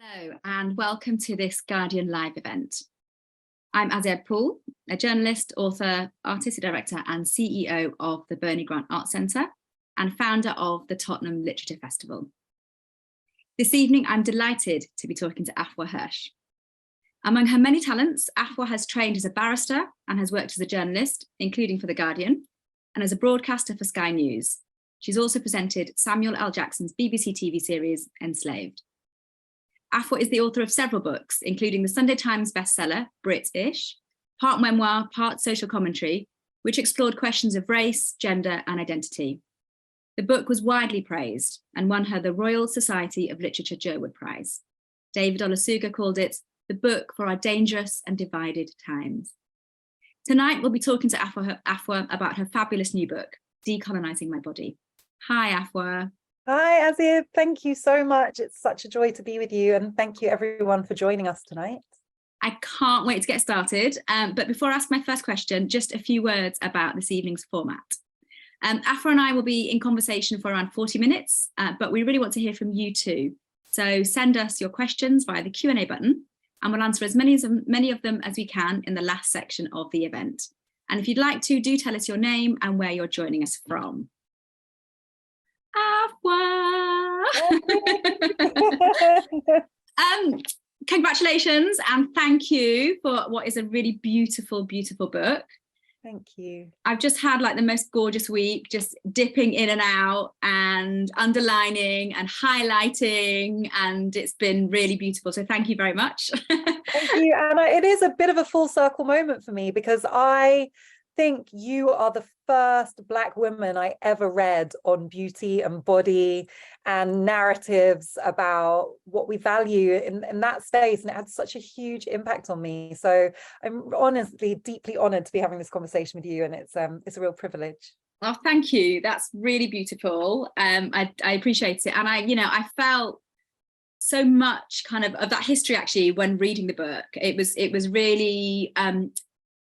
Hello and welcome to this Guardian Live event. I'm Azeb Poole, a journalist, author, artistic director and CEO of the Bernie Grant Arts Centre and founder of the Tottenham Literature Festival. This evening, I'm delighted to be talking to Afua Hirsch. Among her many talents, Afua has trained as a barrister and has worked as a journalist, including for The Guardian, and as a broadcaster for Sky News. She's also presented Samuel L. Jackson's BBC TV series, Enslaved. Afua is the author of several books, including the Sunday Times bestseller, British, part memoir, part social commentary, which explored questions of race, gender, and identity. The book was widely praised and won her the Royal Society of Literature Jerwood Prize. David Olusoga called it the book for our dangerous and divided times. Tonight, we'll be talking to Afua about her fabulous new book, Decolonising My Body. Hi, Afua. Hi, Azir. Thank you so much. It's such a joy to be with you. And thank you, everyone, for joining us tonight. I can't wait to get started. But before I ask my first question, just a few words about this evening's format. Afua and I will be in conversation for around 40 minutes, but we really want to hear from you too. So send us your questions via the Q&A button, and we'll answer as many of them as we can in the last section of the event. And if you'd like to, do tell us your name and where you're joining us from. Afua! Congratulations and thank you for what is a really beautiful, beautiful book. Thank you. I've just had like the most gorgeous week, just dipping in and out and underlining and highlighting, and it's been really beautiful. So thank you very much. Thank you. And it is a bit of a full circle moment for me, because I think you are the first Black woman I ever read on beauty and body and narratives about what we value in that space, and it had such a huge impact on me. So I'm honestly deeply honoured to be having this conversation with you, and it's a real privilege. Oh, thank you. That's really beautiful. I appreciate it, and I felt so much kind of that history actually when reading the book. It was really.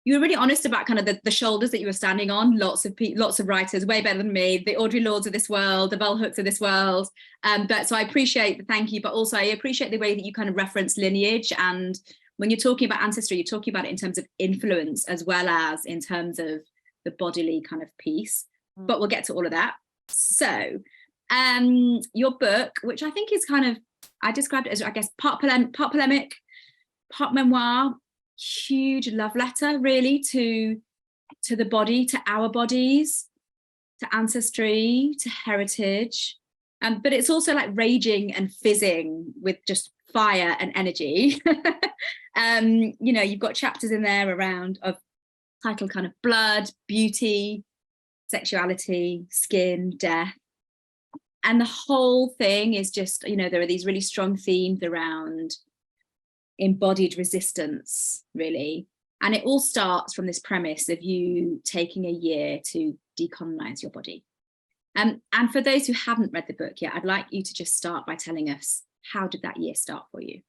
You were really honest about kind of the shoulders that you were standing on. Lots of writers, way better than me, the Audre Lordes of this world, the bell hooks of this world. But so I appreciate the thank you, but also I appreciate the way that you kind of reference lineage. And when you're talking about ancestry, you're talking about it in terms of influence as well as in terms of the bodily kind of piece. But we'll get to all of that. So your book, which I think is kind of, I described it as, I guess, part polemic, part memoir, huge love letter really to the body, to our bodies, to ancestry, to heritage, but it's also like raging and fizzing with just fire and energy. You've got chapters in there around of title kind of blood, beauty, sexuality, skin, death, and the whole thing is just, there are these really strong themes around embodied resistance, really. And it all starts from this premise of you taking a year to decolonize your body. And for those who haven't read the book yet, I'd like you to just start by telling us, how did that year start for you?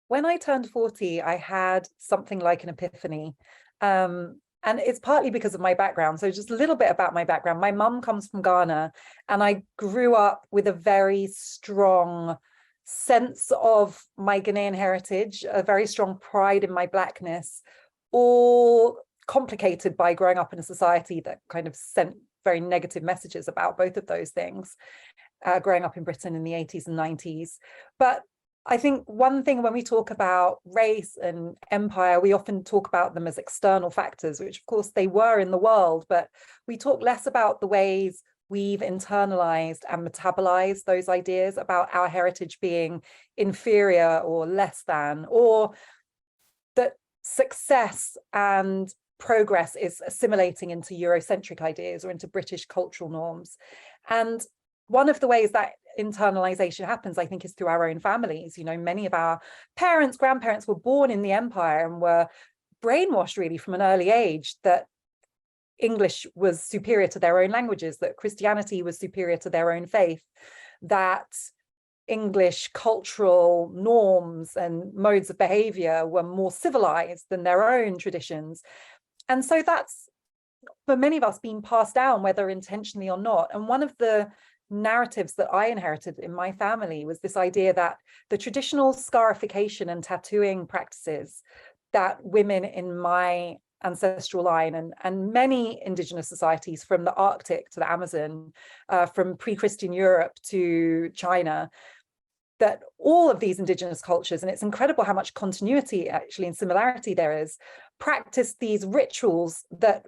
When I turned 40, I had something like an epiphany. And it's partly because of my background. So just a little bit about my background. My mum comes from Ghana, and I grew up with a very strong sense of my Ghanaian heritage, a very strong pride in my Blackness, all complicated by growing up in a society that kind of sent very negative messages about both of those things, growing up in Britain in the 80s and 90s. But I think one thing when we talk about race and empire, we often talk about them as external factors, which of course they were in the world, but we talk less about the ways we've internalized and metabolized those ideas about our heritage being inferior or less than, or that success and progress is assimilating into Eurocentric ideas or into British cultural norms. And one of the ways that internalization happens, I think, is through our own families. Many of our parents, grandparents were born in the empire and were brainwashed really from an early age that English was superior to their own languages, that Christianity was superior to their own faith, that English cultural norms and modes of behavior were more civilized than their own traditions. And so that's, for many of us, been passed down, whether intentionally or not. And one of the narratives that I inherited in my family was this idea that the traditional scarification and tattooing practices that women in my ancestral line and many indigenous societies, from the Arctic to the Amazon, from pre-Christian Europe to China, that all of these indigenous cultures, and it's incredible how much continuity actually and similarity there is, practice these rituals that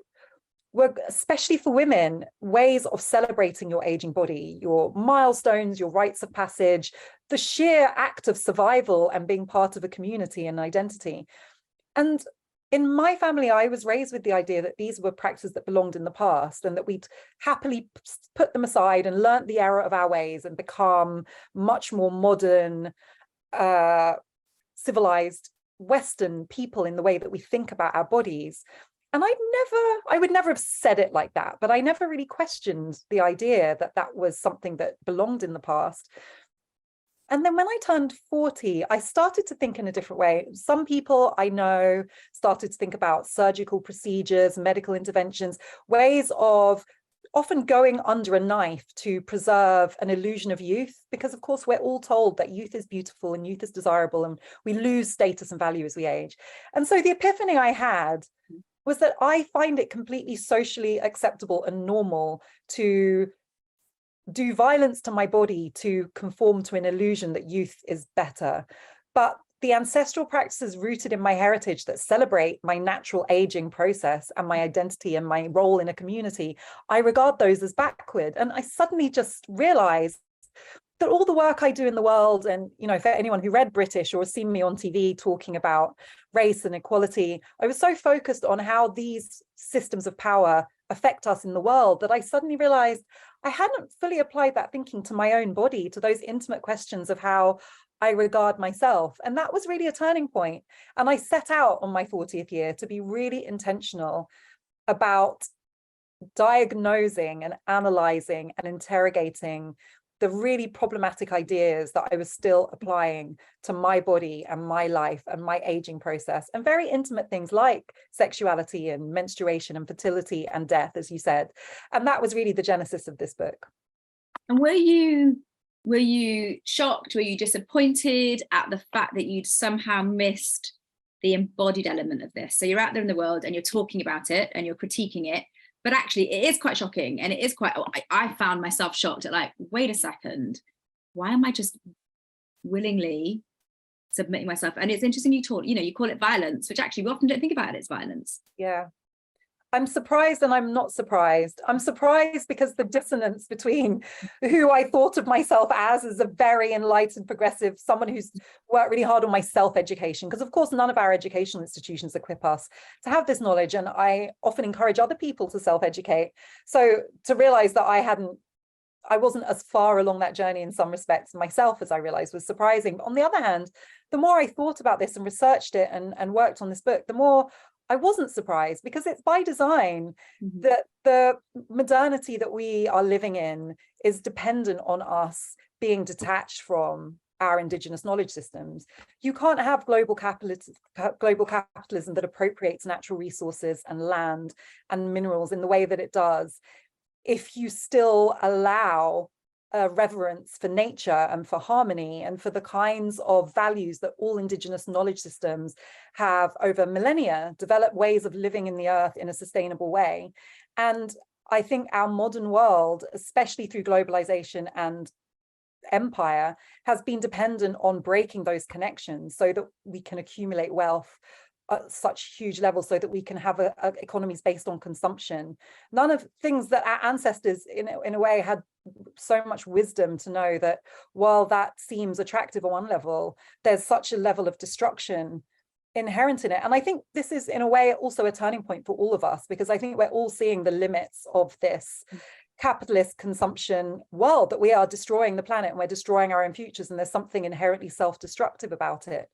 were, especially for women, ways of celebrating your aging body, your milestones, your rites of passage, the sheer act of survival and being part of a community and identity. And in my family, I was raised with the idea that these were practices that belonged in the past, and that we'd happily put them aside and learnt the error of our ways and become much more modern, civilized Western people in the way that we think about our bodies. And I would never have said it like that, but I never really questioned the idea that that was something that belonged in the past. And then when I turned 40, I started to think in a different way. Some people I know started to think about surgical procedures, medical interventions, ways of often going under a knife to preserve an illusion of youth, because of course we're all told that youth is beautiful and youth is desirable, and we lose status and value as we age. And so the epiphany I had was that I find it completely socially acceptable and normal to do violence to my body to conform to an illusion that youth is better. But the ancestral practices rooted in my heritage that celebrate my natural aging process and my identity and my role in a community, I regard those as backward. And I suddenly just realized that all the work I do in the world, and, you know, for anyone who read British or has seen me on TV talking about race and equality, I was so focused on how these systems of power affect us in the world that I suddenly realized I hadn't fully applied that thinking to my own body, to those intimate questions of how I regard myself. And that was really a turning point. And I set out on my 40th year to be really intentional about diagnosing and analyzing and interrogating the really problematic ideas that I was still applying to my body and my life and my aging process, and very intimate things like sexuality and menstruation and fertility and death, as you said. And that was really the genesis of this book. And were you shocked? Were you disappointed at the fact that you'd somehow missed the embodied element of this? So you're out there in the world and you're talking about it and you're critiquing it, but actually it is quite shocking, and it is quite, I found myself shocked at, like, wait a second, why am I just willingly submitting myself? And it's interesting you call it violence, which actually we often don't think about it as violence. Yeah. I'm surprised and I'm not surprised. I'm surprised because the dissonance between who I thought of myself as a very enlightened, progressive, someone who's worked really hard on my self-education, because of course none of our educational institutions equip us to have this knowledge, and I often encourage other people to self-educate. So to realize that I wasn't as far along that journey in some respects myself as I realized was surprising. But on the other hand, the more I thought about this and researched it and worked on this book, the more I wasn't surprised, because it's by design that the modernity that we are living in is dependent on us being detached from our indigenous knowledge systems. You can't have global capitalism that appropriates natural resources and land and minerals in the way that it does if you still allow a reverence for nature and for harmony and for the kinds of values that all indigenous knowledge systems have over millennia developed ways of living in the earth in a sustainable way. And I think our modern world, especially through globalization and empire, has been dependent on breaking those connections so that we can accumulate wealth at such huge levels, so that we can have economies based on consumption. None of things that our ancestors in a way had so much wisdom to know that while that seems attractive on one level, there's such a level of destruction inherent in it. And I think this is in a way also a turning point for all of us, because I think we're all seeing the limits of this capitalist consumption world, that we are destroying the planet and we're destroying our own futures, and there's something inherently self-destructive about it.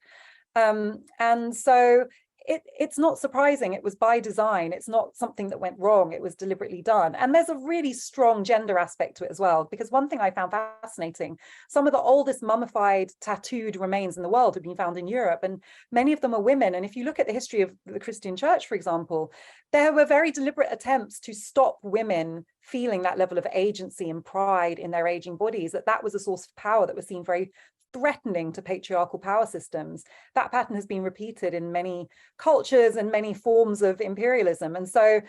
And so it's not surprising. It was by design. It's not something that went wrong. It was deliberately done. And there's a really strong gender aspect to it as well, because one thing I found fascinating, some of the oldest mummified tattooed remains in the world have been found in Europe, and many of them are women. And if you look at the history of the Christian church, for example, there were very deliberate attempts to stop women feeling that level of agency and pride in their aging bodies, that was a source of power that was seen very threatening to patriarchal power systems. That pattern has been repeated in many cultures and many forms of imperialism. And so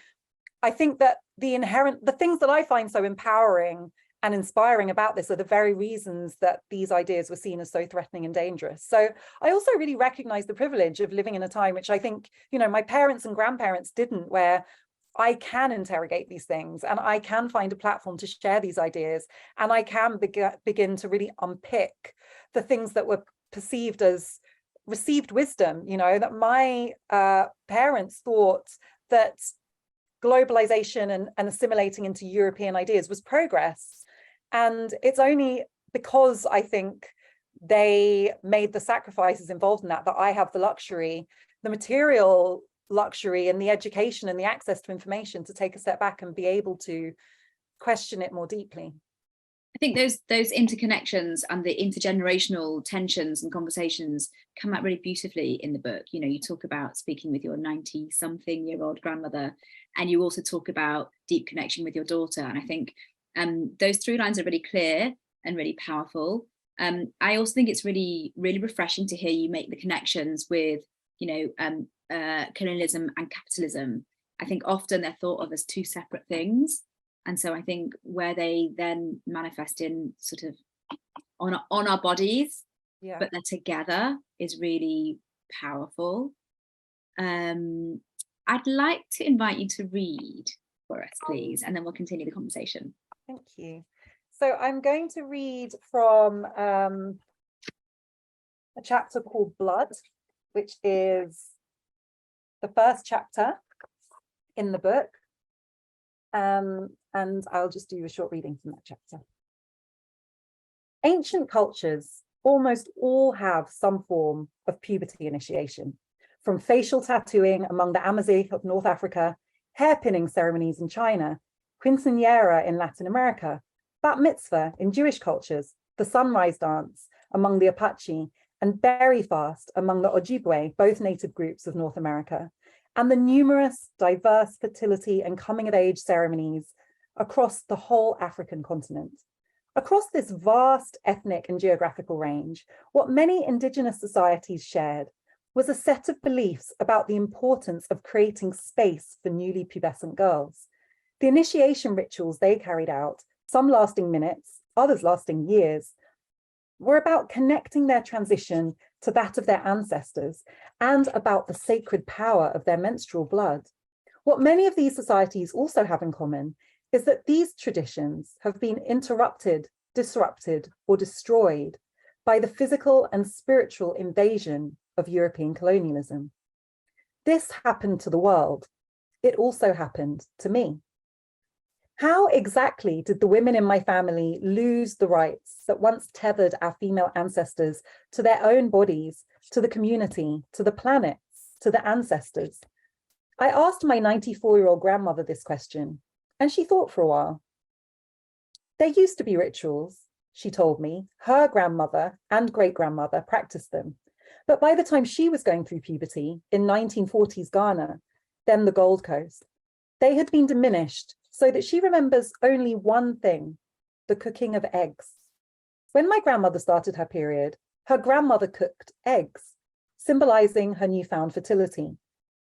I think that the things that I find so empowering and inspiring about this are the very reasons that these ideas were seen as so threatening and dangerous. So I also really recognize the privilege of living in a time which I think, you know, my parents and grandparents didn't, where I can interrogate these things and I can find a platform to share these ideas, and I can begin to really unpick the things that were perceived as received wisdom, you know, that my parents thought that globalization and assimilating into European ideas was progress. And it's only because I think they made the sacrifices involved in that I have the luxury, the material luxury and the education and the access to information to take a step back and be able to question it more deeply. I think those interconnections and the intergenerational tensions and conversations come out really beautifully in the book. You know, you talk about speaking with your 90-something-year-old grandmother, and you also talk about deep connection with your daughter. And I think those through lines are really clear and really powerful. I also think it's really, really refreshing to hear you make the connections with, you know, colonialism and capitalism. I think often they're thought of as two separate things. And so I think where they then manifest in sort of on our bodies, yeah, but they're together, is really powerful. I'd like to invite you to read for us, please, and then we'll continue the conversation. Thank you. So I'm going to read from a chapter called Blood, which is the first chapter in the book. And I'll just do a short reading from that chapter. Ancient cultures almost all have some form of puberty initiation, from facial tattooing among the Amazigh of North Africa, hairpinning ceremonies in China, quinceañera in Latin America, bat mitzvah in Jewish cultures, the sunrise dance among the Apache, and berry fast among the Ojibwe, both native groups of North America, and the numerous diverse fertility and coming of age ceremonies across the whole African continent. Across this vast ethnic and geographical range, what many indigenous societies shared was a set of beliefs about the importance of creating space for newly pubescent girls. The initiation rituals they carried out, some lasting minutes, others lasting years, were about connecting their transition to that of their ancestors and about the sacred power of their menstrual blood. What many of these societies also have in common is that these traditions have been interrupted, disrupted, or destroyed by the physical and spiritual invasion of European colonialism. This happened to the world. It also happened to me. How exactly did the women in my family lose the rights that once tethered our female ancestors to their own bodies, to the community, to the planet, to the ancestors? I asked my 94-year-old grandmother this question, and she thought for a while. There used to be rituals, she told me. Her grandmother and great-grandmother practiced them. But by the time she was going through puberty in 1940s Ghana, then the Gold Coast, they had been diminished so that she remembers only one thing, the cooking of eggs. When my grandmother started her period, her grandmother cooked eggs, symbolizing her newfound fertility.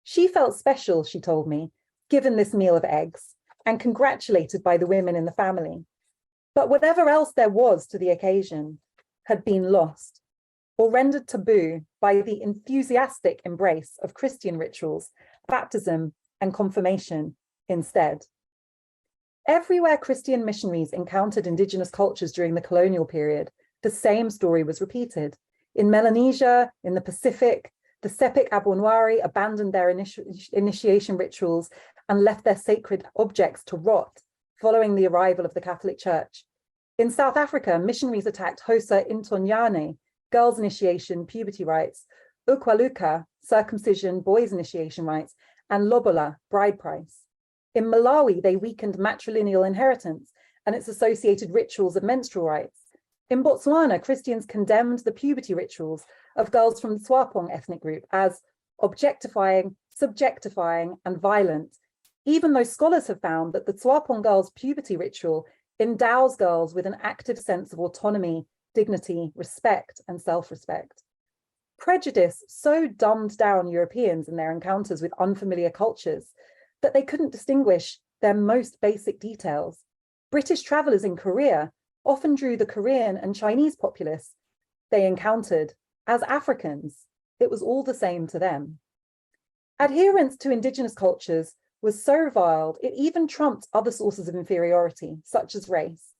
She felt special, she told me, given this meal of eggs, and congratulated by the women in the family. But whatever else there was to the occasion had been lost, or rendered taboo by the enthusiastic embrace of Christian rituals, baptism, and confirmation instead. Everywhere Christian missionaries encountered indigenous cultures during the colonial period, the same story was repeated. In Melanesia, in the Pacific, the Sepik Abonwari abandoned their initiation rituals and left their sacred objects to rot following the arrival of the Catholic Church. In South Africa, missionaries attacked Hosa Intonyane, girls' initiation, puberty rites, Ukwaluka, circumcision, boys' initiation rites, and Lobola, bride price. In Malawi, they weakened matrilineal inheritance and its associated rituals of menstrual rights. In Botswana, Christians condemned the puberty rituals of girls from the Swapong ethnic group as objectifying, subjectifying, and violent, even though scholars have found that the Tswapong girls' puberty ritual endows girls with an active sense of autonomy, dignity, respect, and self-respect. Prejudice so dumbed down Europeans in their encounters with unfamiliar cultures that they couldn't distinguish their most basic details. British travellers in Korea often drew the Korean and Chinese populace they encountered as Africans. It was all the same to them. Adherence to indigenous cultures was so reviled, it even trumped other sources of inferiority, such as race.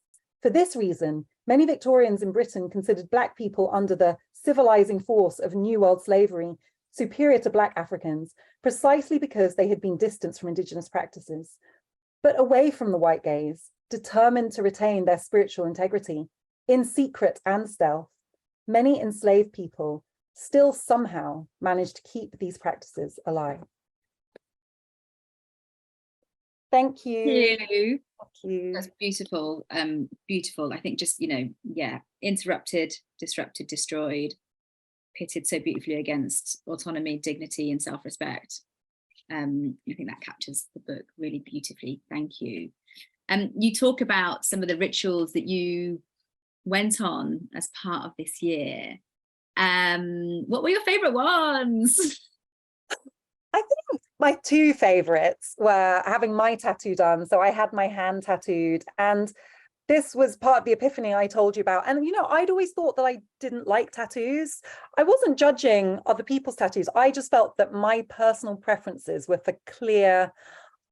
For this reason, many Victorians in Britain considered Black people under the civilizing force of New World slavery superior to Black Africans, precisely because they had been distanced from indigenous practices. But away from the white gaze, determined to retain their spiritual integrity, in secret and stealth, many enslaved people still somehow managed to keep these practices alive. Thank you. Thank you. Thank you. That's beautiful. Beautiful. I think just, interrupted, disrupted, destroyed, pitted so beautifully against autonomy, dignity, and self-respect. I think that captures the book really beautifully. Thank you. You talk about some of the rituals that you went on as part of this year. What were your favorite ones? I think my two favorites were having my tattoo done. So I had my hand tattooed, and this was part of the epiphany I told you about. And, I'd always thought that I didn't like tattoos. I wasn't judging other people's tattoos. I just felt that my personal preferences were for clear,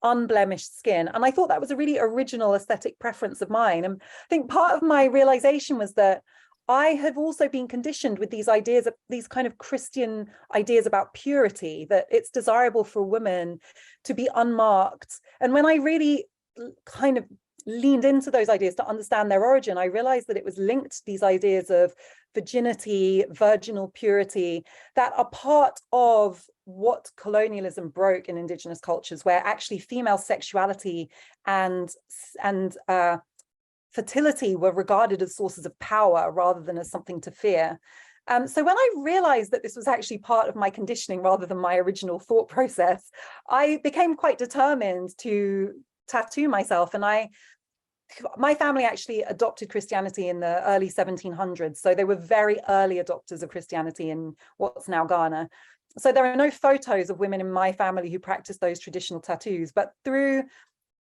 unblemished skin. And I thought that was a really original aesthetic preference of mine. And I think part of my realization was that I have also been conditioned with these ideas, of these kind of Christian ideas about purity, that it's desirable for a woman to be unmarked. And when I really kind of leaned into those ideas to understand their origin, I realized that it was linked to these ideas of virginity, virginal purity, that are part of what colonialism broke in indigenous cultures, where actually female sexuality and fertility were regarded as sources of power rather than as something to fear. So when I realized that this was actually part of my conditioning rather than my original thought process, I became quite determined to tattoo myself. And my family actually adopted Christianity in the early 1700s. So they were very early adopters of Christianity in what's now Ghana. So there are no photos of women in my family who practice those traditional tattoos, but through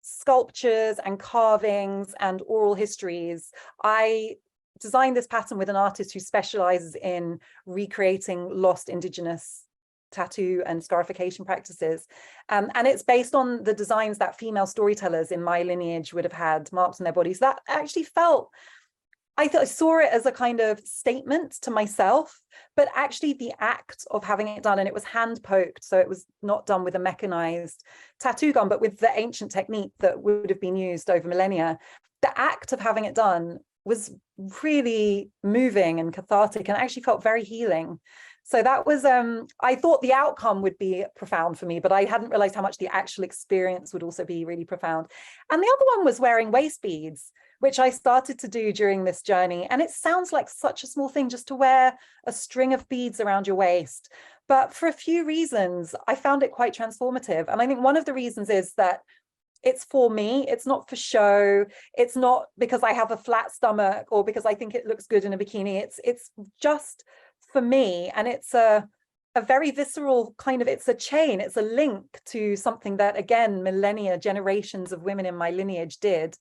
sculptures and carvings and oral histories, I designed this pattern with an artist who specializes in recreating lost indigenous tattoo and scarification practices. And it's based on the designs that female storytellers in my lineage would have had marked on their bodies. That actually I saw it as a kind of statement to myself, but actually the act of having it done, and it was hand poked, so it was not done with a mechanized tattoo gun, but with the ancient technique that would have been used over millennia. The act of having it done was really moving and cathartic, and actually felt very healing. So that was, I thought the outcome would be profound for me, but I hadn't realized how much the actual experience would also be really profound. And the other one was wearing waist beads, which I started to do during this journey. And it sounds like such a small thing just to wear a string of beads around your waist. But for a few reasons, I found it quite transformative. And I think one of the reasons is that it's for me, it's not for show. It's not because I have a flat stomach or because I think it looks good in a bikini. It's just for me. And it's a very visceral kind of, it's a chain, it's a link to something that, again, millennia, generations of women in my lineage did,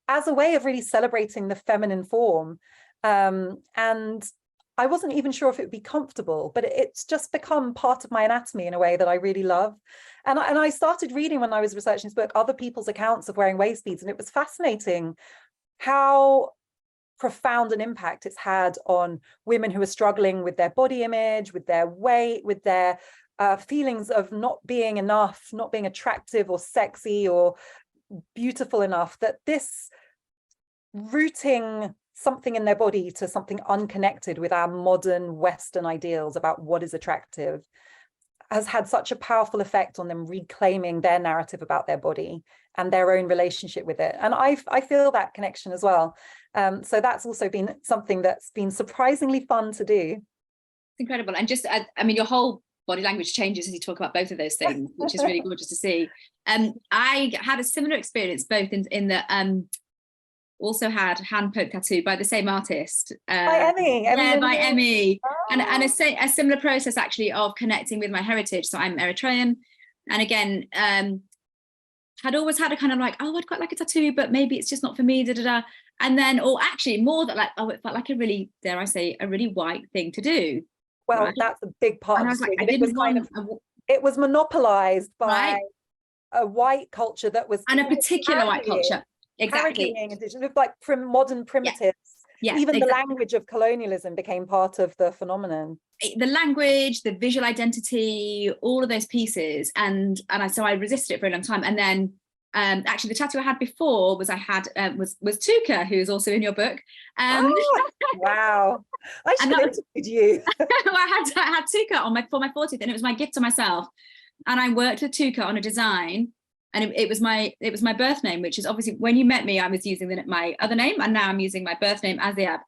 as a way of really celebrating the feminine form. And I wasn't even sure if it would be comfortable, but it's just become part of my anatomy in a way that I really love. And I started reading, when I was researching this book, other people's accounts of wearing waist beads, and it was fascinating how profound an impact it's had on women who are struggling with their body image, with their weight, with their feelings of not being enough, not being attractive or sexy or beautiful enough, that this rooting something in their body to something unconnected with our modern Western ideals about what is attractive has had such a powerful effect on them reclaiming their narrative about their body and their own relationship with it. And I feel that connection as well. So that's also been something that's been surprisingly fun to do. It's incredible. And just, I mean, your whole body language changes as you talk about both of those things, which is really gorgeous to see. I had a similar experience, both in that also had hand poke tattoo by the same artist. By Emmy. By Emmy. Oh. And a similar process actually of connecting with my heritage. So I'm Eritrean, and again, had always had a kind of like, oh, I'd quite like a tattoo, but maybe it's just not for me, And then, or actually more that like, oh, it felt like a really, dare I say, a really white thing to do. Well, right? that's a big part. And I was like, it was monopolized by a white culture that was, and a particular white culture. Exactly. Indigenous, like modern primitives. Yeah, even exactly. The language of colonialism became part of the phenomenon. The language, the visual identity, all of those pieces, and so I resisted it for a long time. And then actually the tattoo I had before was Tuka, who's also in your book. Wow, I should have interviewed you. I had Tuka for my 40th, and it was my gift to myself. And I worked with Tuka on a design, and it was my birth name, which is obviously, when you met me, I was using my other name, and now I'm using my birth name, Aziab.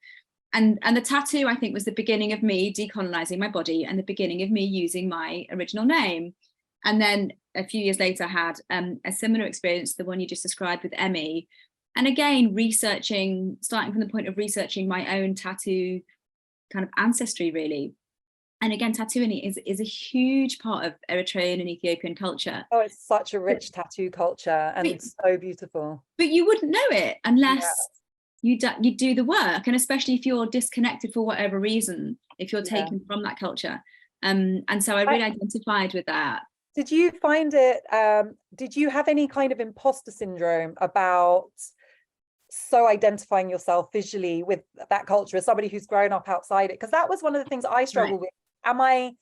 And the tattoo, I think, was the beginning of me decolonizing my body, and the beginning of me using my original name. And then a few years later, I had a similar experience, the one you just described with Emmy. And again, starting from the point of researching my own tattoo kind of ancestry, really. And again, tattooing is a huge part of Eritrean and Ethiopian culture. Oh, it's such a rich tattoo culture, and it's so beautiful. But you wouldn't know it unless you do the work, and especially if you're disconnected for whatever reason, if you're taken from that culture. And so I really identified with that. Did you find it, did you have any kind of imposter syndrome about so identifying yourself visually with that culture as somebody who's grown up outside it? Because that was one of the things I struggle with. Am I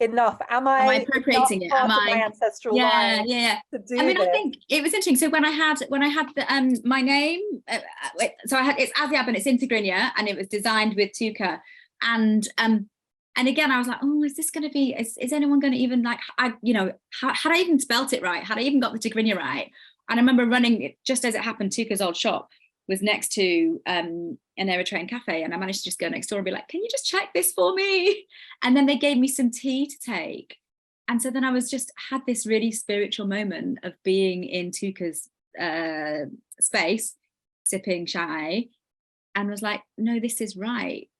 enough? Am I appropriating it? Am I my ancestral line? I think it was interesting. So when I had the my name, it's Aziab, and it's in Tigrinya, and it was designed with Tuka, and again I was like, oh, is this going to be? Is anyone going to even like? Had I even spelt it right? Had I even got the Tigrinya right? And I remember running it just as it happened. Tuka's old shop was next to an Eritrean cafe, and I managed to just go next door and be like, can you just check this for me? And then they gave me some tea to take. And so then I had this really spiritual moment of being in Tuka's space, sipping chai, and was like, no, this is right.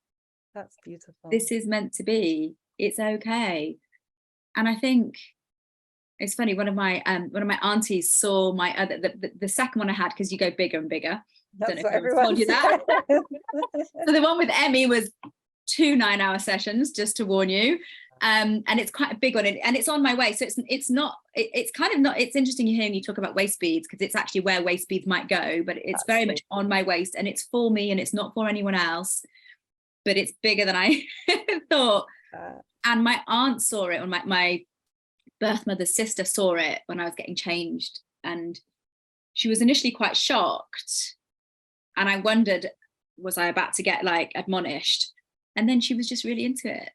That's beautiful. This is meant to be. It's okay. And I think it's funny, one of my aunties saw the second one I had, because you go bigger and bigger. That's what everyone told you that. So the one with Emmy was 2 9-hour sessions, just to warn you. And it's quite a big one, and it's on my waist. So it's kind of not, it's interesting hearing you talk about waist beads, because it's actually where waist beads might go, but it's very much on my waist, and it's for me, and it's not for anyone else, but it's bigger than I thought. And my aunt saw it, or my birth mother's sister saw it when I was getting changed, and she was initially quite shocked. And I wondered, was I about to get like admonished? And then she was just really into it.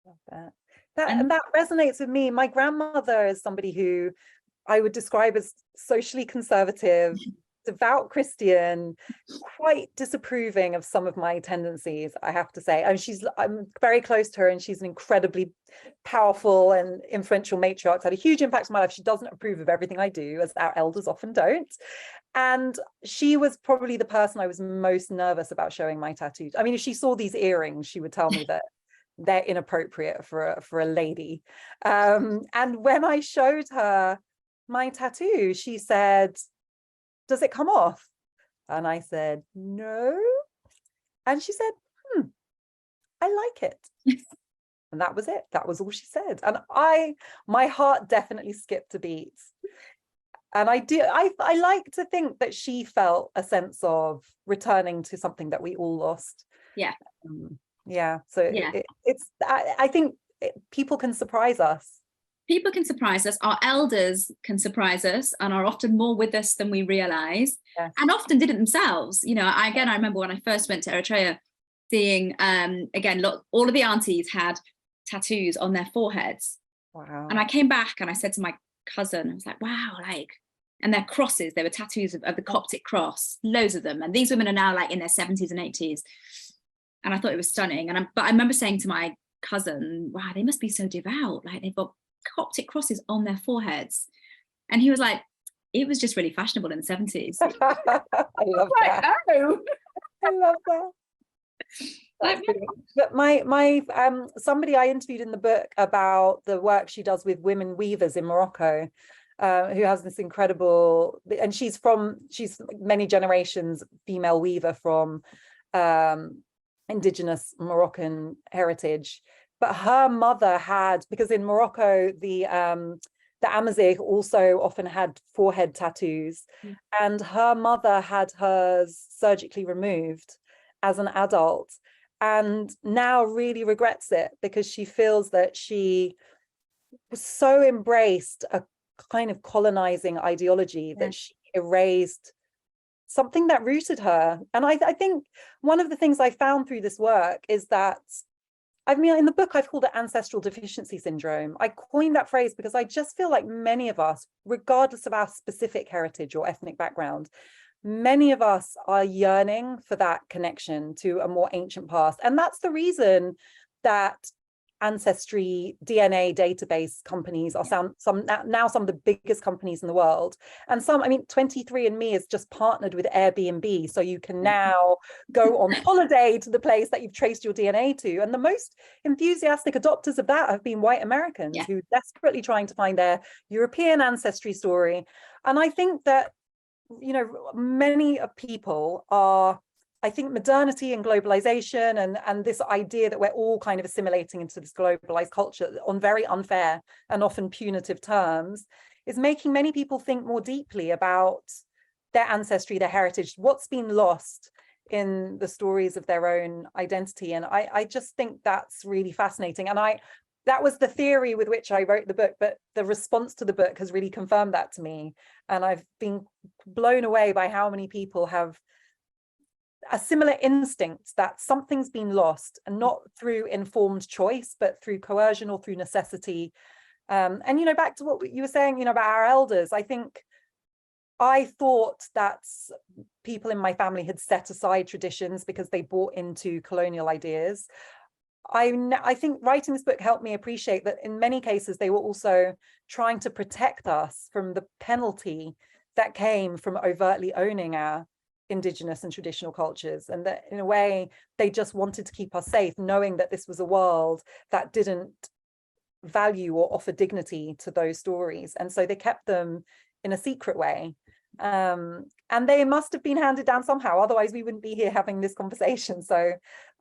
Love that. And that resonates with me. My grandmother is somebody who I would describe as socially conservative, devout Christian, quite disapproving of some of my tendencies, I have to say. I'm very close to her, and she's an incredibly powerful and influential matriarch. It's had a huge impact on my life. She doesn't approve of everything I do, as our elders often don't. And she was probably the person I was most nervous about showing my tattoos. I mean, if she saw these earrings, she would tell me that they're inappropriate for a lady. And when I showed her my tattoo, she said, does it come off? And I said, no. And she said, I like it. And that was it. That was all she said. And my heart definitely skipped a beat. And I like to think that she felt a sense of returning to something that we all lost. Yeah. So I think people can surprise us. People can surprise us. Our elders can surprise us, and are often more with us than we realize, and often did it themselves. I remember when I first went to Eritrea, seeing all of the aunties had tattoos on their foreheads. Wow. And I came back and I said to my cousin, I was like, wow, and their crosses, they were tattoos of the Coptic cross, loads of them. And these women are now like in their 70s and 80s. And I thought it was stunning. But I remember saying to my cousin, wow, they must be so devout, like they've got Coptic crosses on their foreheads. And he was like, it was just really fashionable in the 70s. I love like, that. oh, I love that. That's brilliant. But my somebody I interviewed in the book about the work she does with women weavers in Morocco, who has this incredible, and she's many generations female weaver from indigenous Moroccan heritage. But her mother had, because in Morocco the Amazigh also often had forehead tattoos, and her mother had hers surgically removed as an adult, and now really regrets it because she feels that she was so embraced a kind of colonizing ideology that she erased something that rooted her. And I think one of the things I found through this work is that, I mean, in the book, I've called it ancestral deficiency syndrome. I coined that phrase because I just feel like many of us, regardless of our specific heritage or ethnic background, many of us are yearning for that connection to a more ancient past. And that's the reason that ancestry DNA database companies are some of the biggest companies in the world. And some, I mean, 23andMe has just partnered with Airbnb, so you can now go on holiday to the place that you've traced your DNA to. And the most enthusiastic adopters of that have been white Americans who are desperately trying to find their European ancestry story. And I think that, you know, many people are, I think modernity and globalization and this idea that we're all kind of assimilating into this globalized culture on very unfair and often punitive terms is making many people think more deeply about their ancestry, their heritage, what's been lost in the stories of their own identity. And I just think that's really fascinating. And that was the theory with which I wrote the book, but the response to the book has really confirmed that to me. And I've been blown away by how many people have a similar instinct that something's been lost, and not through informed choice, but through coercion or through necessity. And, you know, back to what you were saying, you know, about our elders, I thought that people in my family had set aside traditions because they bought into colonial ideas. I think writing this book helped me appreciate that in many cases, they were also trying to protect us from the penalty that came from overtly owning our indigenous and traditional cultures, and that in a way they just wanted to keep us safe, knowing that this was a world that didn't value or offer dignity to those stories, and so they kept them in a secret way, and they must have been handed down somehow, otherwise we wouldn't be here having this conversation. So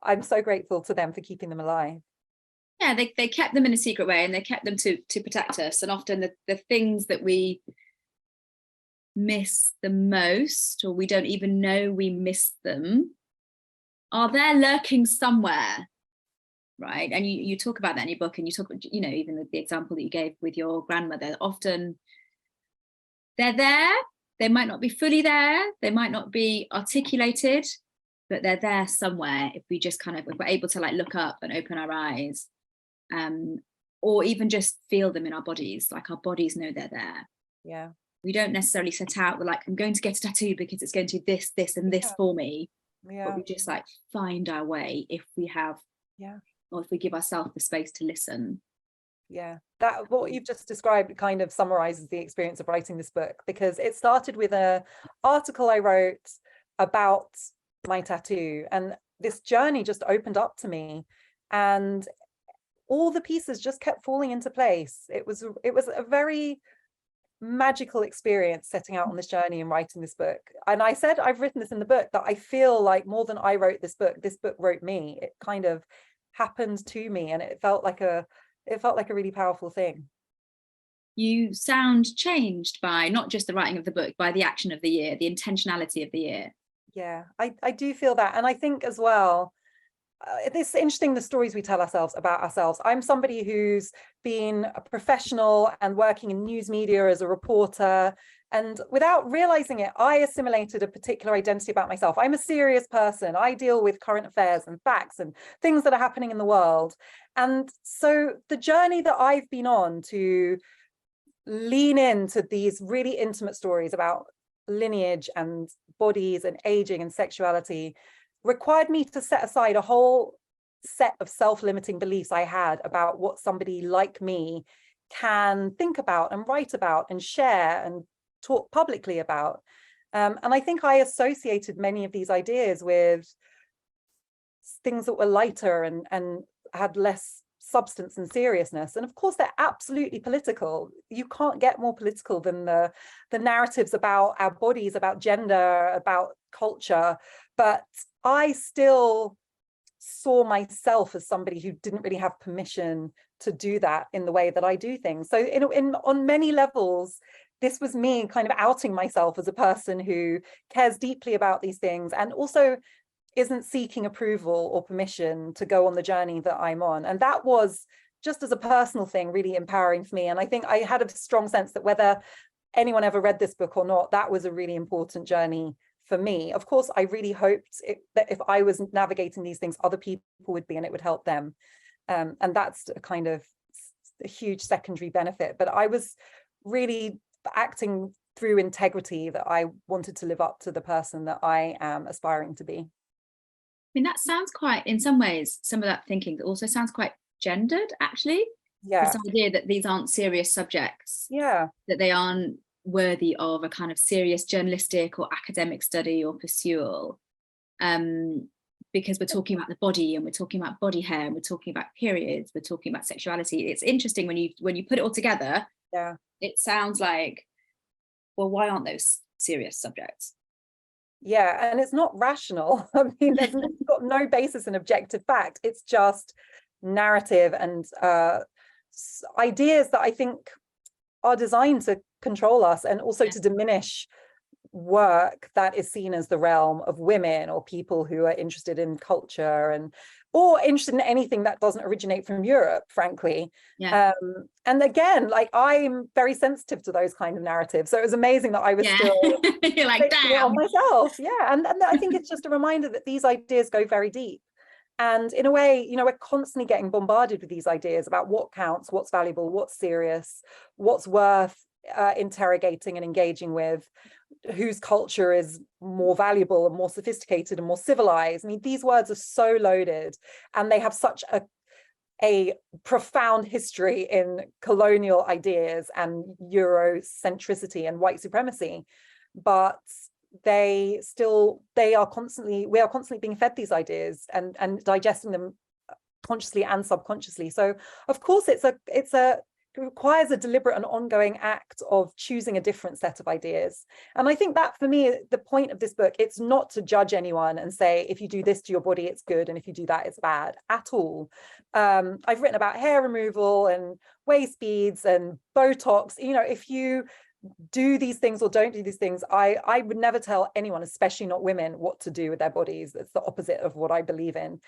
I'm so grateful to them for keeping them alive. Yeah, they kept them in a secret way, and they kept them to protect us. And often the things that we miss the most, or we don't even know we miss them, are there lurking somewhere, right? And you talk about that in your book, and you talk, you know, even the example that you gave with your grandmother, often they're there, they might not be fully there, they might not be articulated, but they're there somewhere if we just if we're able to like look up and open our eyes, or even just feel them in our bodies, like our bodies know they're there. Yeah. We don't necessarily set out, we're like, I'm going to get a tattoo because it's going to do this, this, and this for me. But we just like find our way if we have, or if we give ourselves the space to listen. Yeah, that what you've just described kind of summarizes the experience of writing this book, because it started with an article I wrote about my tattoo, and this journey just opened up to me, and all the pieces just kept falling into place. It was a very magical experience setting out on this journey and writing this book. And I said, I've written this in the book, that I feel like more than I wrote this book wrote me. It kind of happened to me, and it felt like a really powerful thing. You sound changed by not just the writing of the book, by the action of the year, the intentionality of the year. Yeah, I do feel that. And I think as well, it's interesting, the stories we tell ourselves about ourselves. I'm somebody who's been a professional and working in news media as a reporter, and without realizing it, I assimilated a particular identity about myself. I'm a serious person. I deal with current affairs and facts and things that are happening in the world. And so the journey that I've been on to lean into these really intimate stories about lineage and bodies and aging and sexuality required me to set aside a whole set of self-limiting beliefs I had about what somebody like me can think about and write about and share and talk publicly about. And I think I associated many of these ideas with things that were lighter and had less substance and seriousness. And of course, they're absolutely political. You can't get more political than the narratives about our bodies, about gender, about culture. But I still saw myself as somebody who didn't really have permission to do that in the way that I do things. So on many levels, this was me kind of outing myself as a person who cares deeply about these things and also isn't seeking approval or permission to go on the journey that I'm on. And that was, just as a personal thing, really empowering for me. And I think I had a strong sense that whether anyone ever read this book or not, that was a really important journey for me. Of course, I really hoped that if I was navigating these things, other people would be, and it would help them. And that's a kind of a huge secondary benefit. But I was really acting through integrity that I wanted to live up to the person that I am aspiring to be. I mean, that sounds quite, in some ways, some of that thinking that also sounds quite gendered, actually. Yeah. This idea that these aren't serious subjects. Yeah. That they aren't worthy of a kind of serious journalistic or academic study or pursuit. Because we're talking about the body, and we're talking about body hair, and we're talking about periods, we're talking about sexuality. It's interesting when you put it all together. Yeah. It sounds like, well, why aren't those serious subjects? Yeah, and it's not rational. I mean, it's got no basis in objective fact. It's just narrative and ideas that I think are designed to control us and also to diminish work that is seen as the realm of women or people who are interested in culture or interested in anything that doesn't originate from Europe, frankly. Yeah. And again, like, I'm very sensitive to those kind of narratives. So it was amazing that I was still you're like, damn, on myself. Yeah. And I think it's just a reminder that these ideas go very deep. And in a way, you know, we're constantly getting bombarded with these ideas about what counts, what's valuable, what's serious, what's worth interrogating and engaging with, whose culture is more valuable and more sophisticated and more civilized. I mean, these words are so loaded, and they have such a profound history in colonial ideas and Eurocentricity and white supremacy. But we are constantly being fed these ideas and digesting them consciously and subconsciously. So of course it requires a deliberate and ongoing act of choosing a different set of ideas. And I think that, for me, the point of this book, it's not to judge anyone and say, if you do this to your body, it's good, and if you do that, it's bad, at all. I've written about hair removal and waist beads and Botox. You know, if you do these things or don't do these things, I would never tell anyone, especially not women, what to do with their bodies. It's the opposite of what I believe in.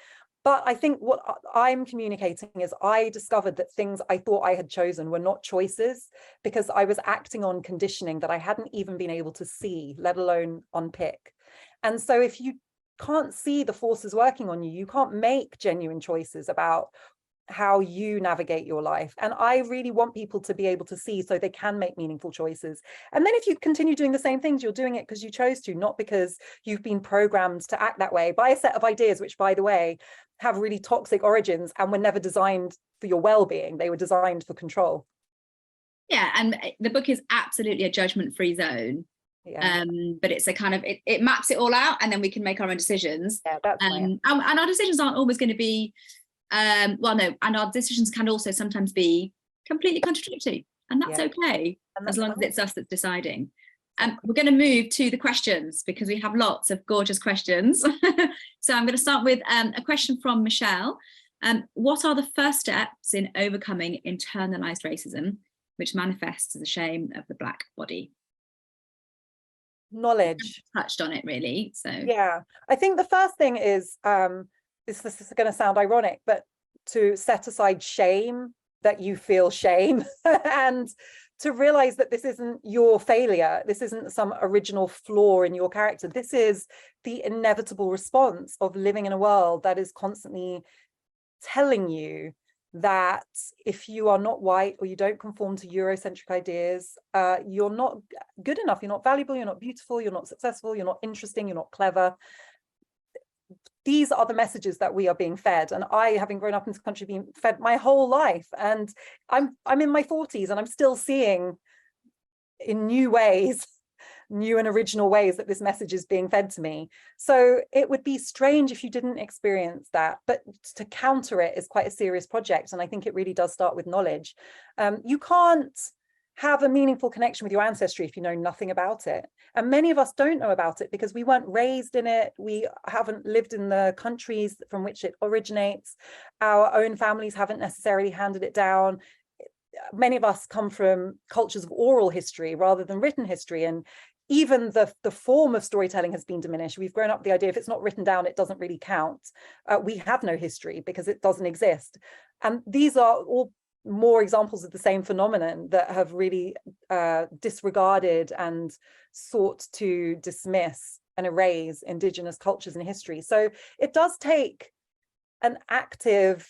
But I think what I'm communicating is I discovered that things I thought I had chosen were not choices, because I was acting on conditioning that I hadn't even been able to see, let alone unpick. And so if you can't see the forces working on you, you can't make genuine choices about how you navigate your life. And I really want people to be able to see, so they can make meaningful choices. And then if you continue doing the same things, you're doing it because you chose to, not because you've been programmed to act that way by a set of ideas, which, by the way, have really toxic origins and were never designed for your well-being. They were designed for control. Yeah, and the book is absolutely a judgment-free zone. Yeah. But it's a kind of, it maps it all out, and then we can make our own decisions. Yeah, that's and our decisions aren't always going to be well, no, and our decisions can also sometimes be completely contradictory, and that's okay, and that's as long as it's us that's deciding. We're going to move to the questions, because we have lots of gorgeous questions. So I'm going to start with a question from Michelle. What are the first steps in overcoming internalized racism, which manifests as a shame of the Black body? Knowledge. Touched on it, really. So yeah, I think the first thing is this is going to sound ironic, but to set aside shame, that you feel shame, and to realize that this isn't your failure. This isn't some original flaw in your character. This is the inevitable response of living in a world that is constantly telling you that if you are not white, or you don't conform to Eurocentric ideas, you're not good enough, you're not valuable, you're not beautiful, you're not successful, you're not interesting, you're not clever. these are the messages that we are being fed. And I, having grown up in this country, being fed my whole life, and I'm in my 40s and I'm still seeing in new ways, new and original ways, that this message is being fed to me. So it would be strange if you didn't experience that, but to counter it is quite a serious project. And I think it really does start with knowledge. You can't have a meaningful connection with your ancestry if you know nothing about it. And many of us don't know about it because we weren't raised in it. We haven't lived in the countries from which it originates. Our own families haven't necessarily handed it down. Many of us come from cultures of oral history rather than written history. And even the form of storytelling has been diminished. We've grown up with the idea if it's not written down, it doesn't really count. We have no history because it doesn't exist. And these are all more examples of the same phenomenon that have really disregarded and sought to dismiss and erase Indigenous cultures and history. So it does take an active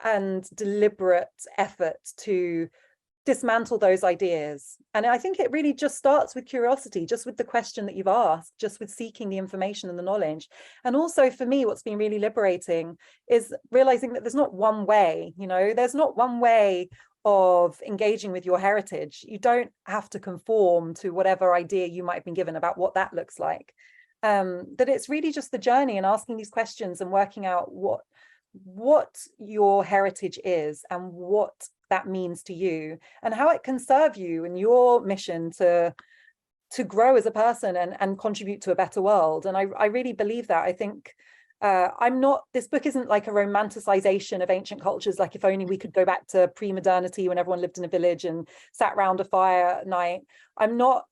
and deliberate effort to dismantle those ideas. And I think it really just starts with curiosity, just with the question that you've asked, just with seeking the information and the knowledge. And also for me, what's been really liberating is realizing that there's not one way, there's not one way of engaging with your heritage. You don't have to conform to whatever idea you might have been given about what that looks like. That it's really just the journey and asking these questions and working out what your heritage is and what that means to you and how it can serve you in your mission to grow as a person and contribute to a better world. And I really believe that. I think this book isn't like a romanticization of ancient cultures, like if only we could go back to pre-modernity when everyone lived in a village and sat around a fire at night. I'm not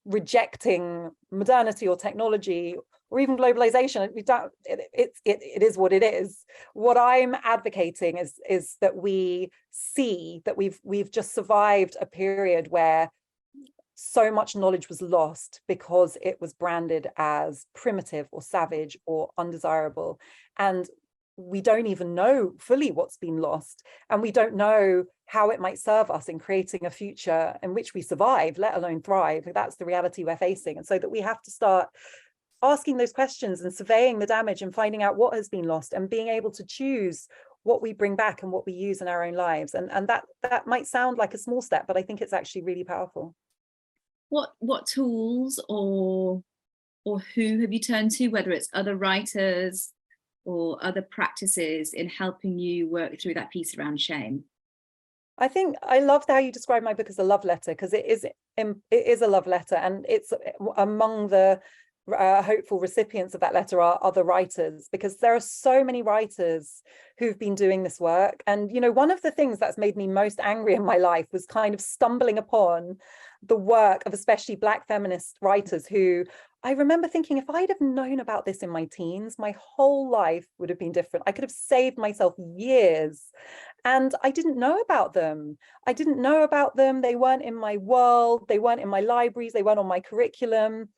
rejecting modernity or technology or even globalization. It is what it is. What I'm advocating is that we see that we've just survived a period where so much knowledge was lost because it was branded as primitive or savage or undesirable. And we don't even know fully what's been lost. And we don't know how it might serve us in creating a future in which we survive, let alone thrive. That's the reality we're facing. And so that we have to start asking those questions and surveying the damage and finding out what has been lost and being able to choose what we bring back and what we use in our own lives. And that might sound like a small step, but I think it's actually really powerful. What tools or who have you turned to, whether it's other writers or other practices, in helping you work through that piece around shame? I think I loved how you described my book as a love letter, because it is a love letter, and it's among the hopeful recipients of that letter are other writers, because there are so many writers who've been doing this work. And one of the things that's made me most angry in my life was kind of stumbling upon the work of especially Black feminist writers who I remember thinking, if I'd have known about this in my teens, my whole life would have been different. I could have saved myself years. And I didn't know about them. They weren't in my world. They weren't in my libraries. They weren't on my curriculum.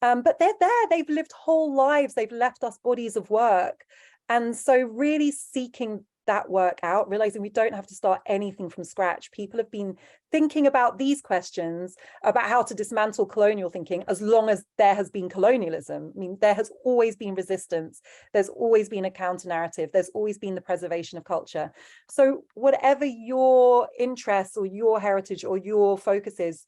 But they're there. They've lived whole lives. They've left us bodies of work. And so really seeking that work out, realizing we don't have to start anything from scratch. People have been thinking about these questions, about how to dismantle colonial thinking, as long as there has been colonialism. I mean, there has always been resistance. There's always been a counter narrative. There's always been the preservation of culture. So whatever your interests or your heritage or your focus is,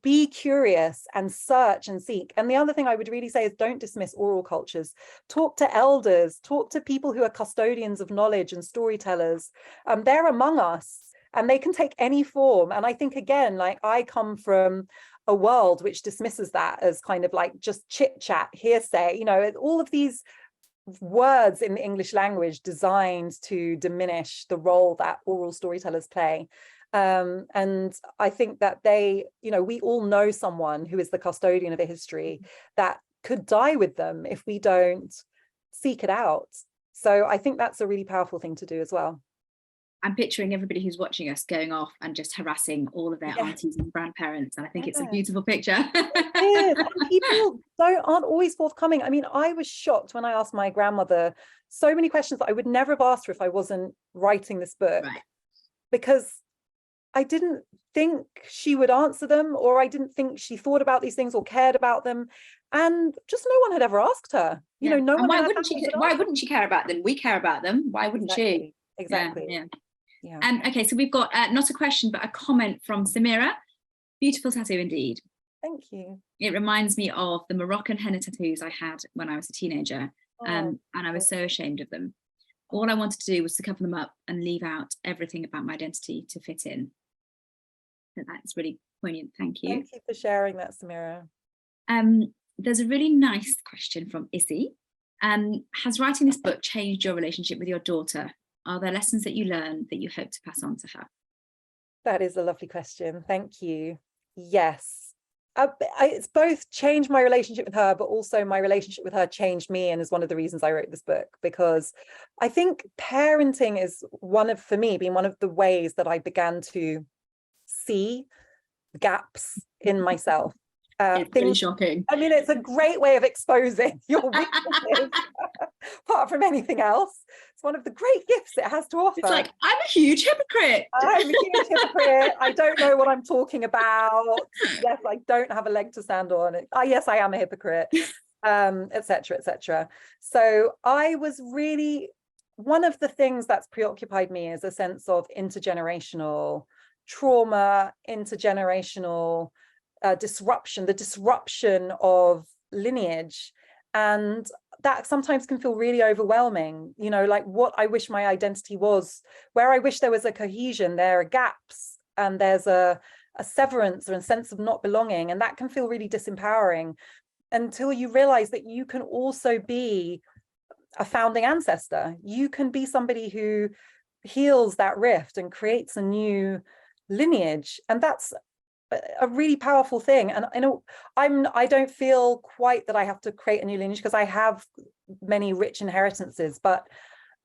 be curious and search and seek. And the other thing I would really say is don't dismiss oral cultures. Talk to elders, talk to people who are custodians of knowledge and storytellers. They're among us and they can take any form. And I think, again, like I come from a world which dismisses that as kind of like just chit chat, hearsay, all of these words in the English language designed to diminish the role that oral storytellers play. And I think that we all know someone who is the custodian of a history that could die with them if we don't seek it out. So I think that's a really powerful thing to do as well. I'm picturing everybody who's watching us going off and just harassing all of their aunties and grandparents. And I think it's a beautiful picture. It is. And people aren't always forthcoming. I mean, I was shocked when I asked my grandmother so many questions that I would never have asked her if I wasn't writing this book. Right. Because didn't think she would answer them, or I didn't think she thought about these things or cared about them. And just no one had ever asked her. You know, no and one. why wouldn't she care about them? We care about them. Why wouldn't she? Exactly. Yeah. Okay, so we've got not a question, but a comment from Samira. Beautiful tattoo indeed. Thank you. It reminds me of the Moroccan henna tattoos I had when I was a teenager, and I was so ashamed of them. All I wanted to do was to cover them up and leave out everything about my identity to fit in. But that's really poignant. Thank you. Thank you for sharing that, Samira. There's a really nice question from Issy. Has writing this book changed your relationship with your daughter? Are there lessons that you learned that you hope to pass on to her? That is a lovely question. Thank you. Yes. It's both changed my relationship with her, but also my relationship with her changed me, and is one of the reasons I wrote this book, because I think parenting is for me, been one of the ways that I began to see gaps in myself. It's really shocking. I mean, it's a great way of exposing your weaknesses, apart from anything else. It's one of the great gifts it has to offer. It's like, I'm a huge hypocrite. I'm a huge hypocrite. I don't know what I'm talking about. Yes, I don't have a leg to stand on. Yes, I am a hypocrite, etc., etc. So I was really, one of the things that's preoccupied me is a sense of intergenerational trauma, intergenerational disruption, the disruption of lineage. And that sometimes can feel really overwhelming, you know, like what I wish my identity was, where I wish there was a cohesion, there are gaps, and there's a severance or a sense of not belonging. And that can feel really disempowering until you realize that you can also be a founding ancestor. You can be somebody who heals that rift and creates a new lineage. And that's a really powerful thing. And I know I don't feel quite that I have to create a new lineage, because I have many rich inheritances, but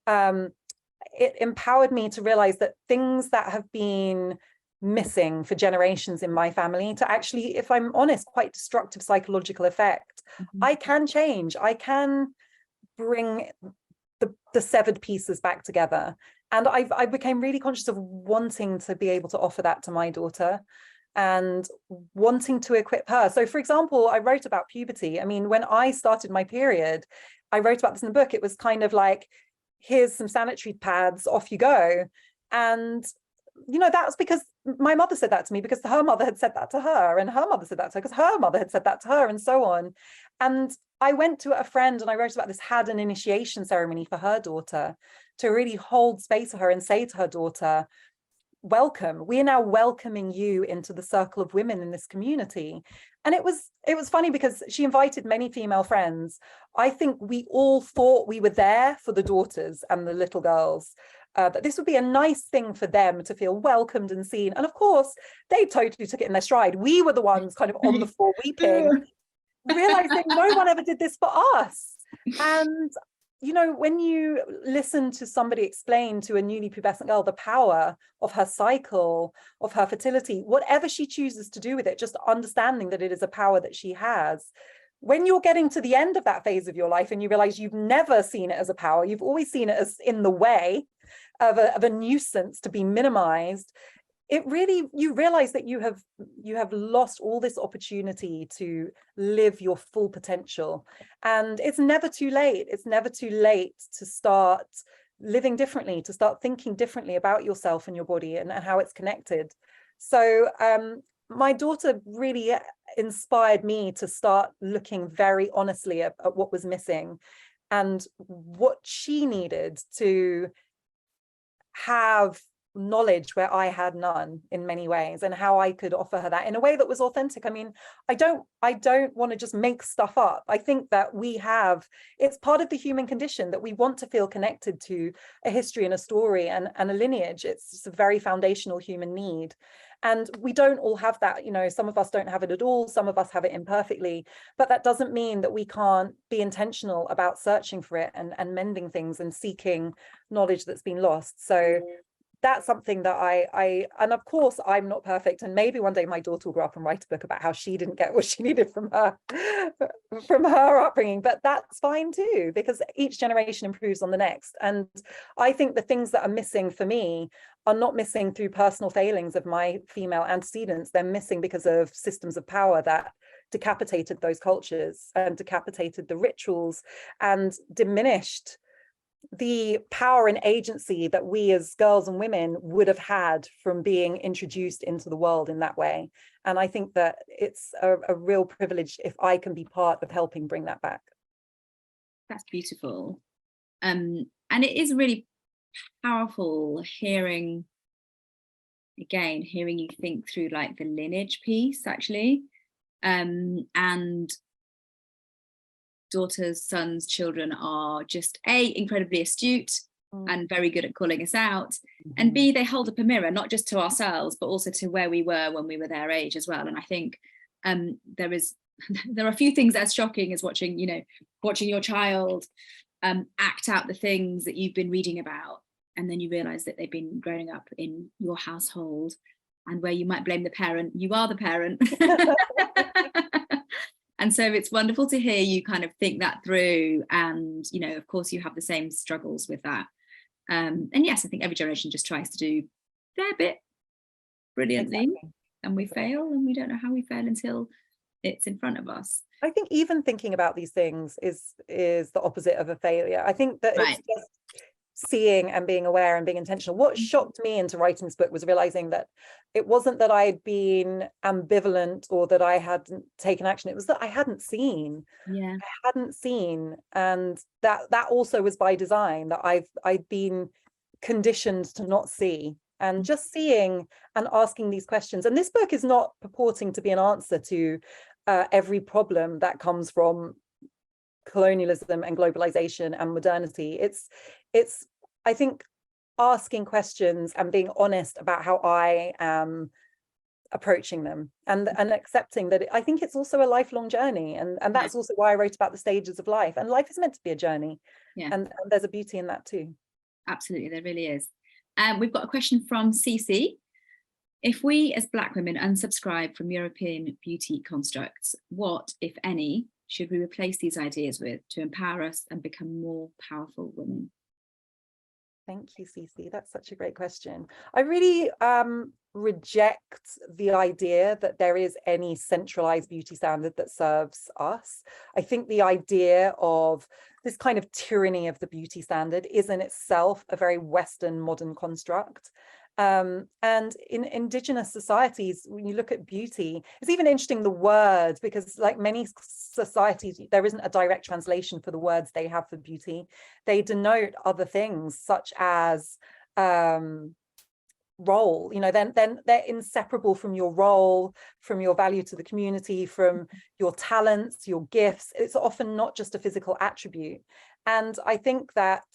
it empowered me to realize that things that have been missing for generations in my family, to actually, if I'm honest, quite destructive psychological effect, I can change. I can bring the severed pieces back together. And I became really conscious of wanting to be able to offer that to my daughter, and wanting to equip her. So, for example, I wrote about puberty. I mean, when I started my period, I wrote about this in the book. It was kind of like, here's some sanitary pads, off you go. And, you know, that was because my mother said that to me, because her mother had said that to her, and her mother said that to her because her mother had said that to her, and so on. And I went to a friend and I wrote about this, had an initiation ceremony for her daughter, to really hold space for her and say to her daughter, welcome, we are now welcoming you into the circle of women in this community. And it was funny because she invited many female friends. I think we all thought we were there for the daughters and the little girls, that this would be a nice thing for them to feel welcomed and seen. And of course, they totally took it in their stride. We were the ones kind of on the floor weeping, realizing no one ever did this for us. And you know, when you listen to somebody explain to a newly pubescent girl the power of her cycle, of her fertility, whatever she chooses to do with it, just understanding that it is a power that she has. When you're getting to the end of that phase of your life and you realize you've never seen it as a power, you've always seen it as in the way of a nuisance to be minimized, it really, you realize that you have lost all this opportunity to live your full potential. And it's never too late. It's never too late to start living differently, to start thinking differently about yourself and your body and how it's connected. So my daughter really inspired me to start looking very honestly at what was missing and what she needed to have knowledge where I had none in many ways, and how I could offer her that in a way that was authentic. I mean, I don't want to just make stuff up. I think that it's part of the human condition that we want to feel connected to a history and a story and a lineage. It's just a very foundational human need. And we don't all have that, you know, some of us don't have it at all, some of us have it imperfectly, but that doesn't mean that we can't be intentional about searching for it and mending things and seeking knowledge that's been lost. So that's something that and of course I'm not perfect, and maybe one day my daughter will grow up and write a book about how she didn't get what she needed from her upbringing, but that's fine too, because each generation improves on the next. And I think the things that are missing for me are not missing through personal failings of my female antecedents. They're missing because of systems of power that decapitated those cultures and decapitated the rituals and diminished the power and agency that we as girls and women would have had from being introduced into the world in that way. And I think that it's a real privilege if I can be part of helping bring that back. That's beautiful. And it is really powerful hearing you think through like the lineage piece, actually. And daughters, sons, children are just incredibly astute and very good at calling us out, and B, they hold up a mirror, not just to ourselves, but also to where we were when we were their age as well. And I think there are a few things as shocking as watching your child act out the things that you've been reading about, and then you realize that they've been growing up in your household, and where you might blame the parent, you are the parent. And so it's wonderful to hear you kind of think that through. And, of course, you have the same struggles with that. And yes, I think every generation just tries to do their bit brilliantly. Exactly. And we fail, and we don't know how we fail until it's in front of us. I think even thinking about these things is the opposite of a failure. I think that it's just seeing and being aware and being intentional. What shocked me into writing this book was realizing that it wasn't that I'd been ambivalent or that I hadn't taken action. It was that I hadn't seen. I hadn't seen, and that also was by design, that I'd been conditioned to not see, and just seeing and asking these questions. And this book is not purporting to be an answer to every problem that comes from colonialism and globalization and modernity. It's I think asking questions and being honest about how I am approaching them, and accepting that I think it's also a lifelong journey, and that's also why I wrote about the stages of life, and life is meant to be a journey. And there's a beauty in that too. Absolutely, there really is. We've got a question from Cece. If we as Black women unsubscribe from European beauty constructs, what, if any, should we replace these ideas with to empower us and become more powerful women? Thank you, Cece. That's such a great question. I really reject the idea that there is any centralized beauty standard that serves us. I think the idea of this kind of tyranny of the beauty standard is in itself a very Western modern construct. And in indigenous societies, when you look at beauty, it's even interesting, the word, because like many societies, there isn't a direct translation for the words they have for beauty. They denote other things such as role, then they're inseparable from your role, from your value to the community, from your talents, your gifts. It's often not just a physical attribute. And I think that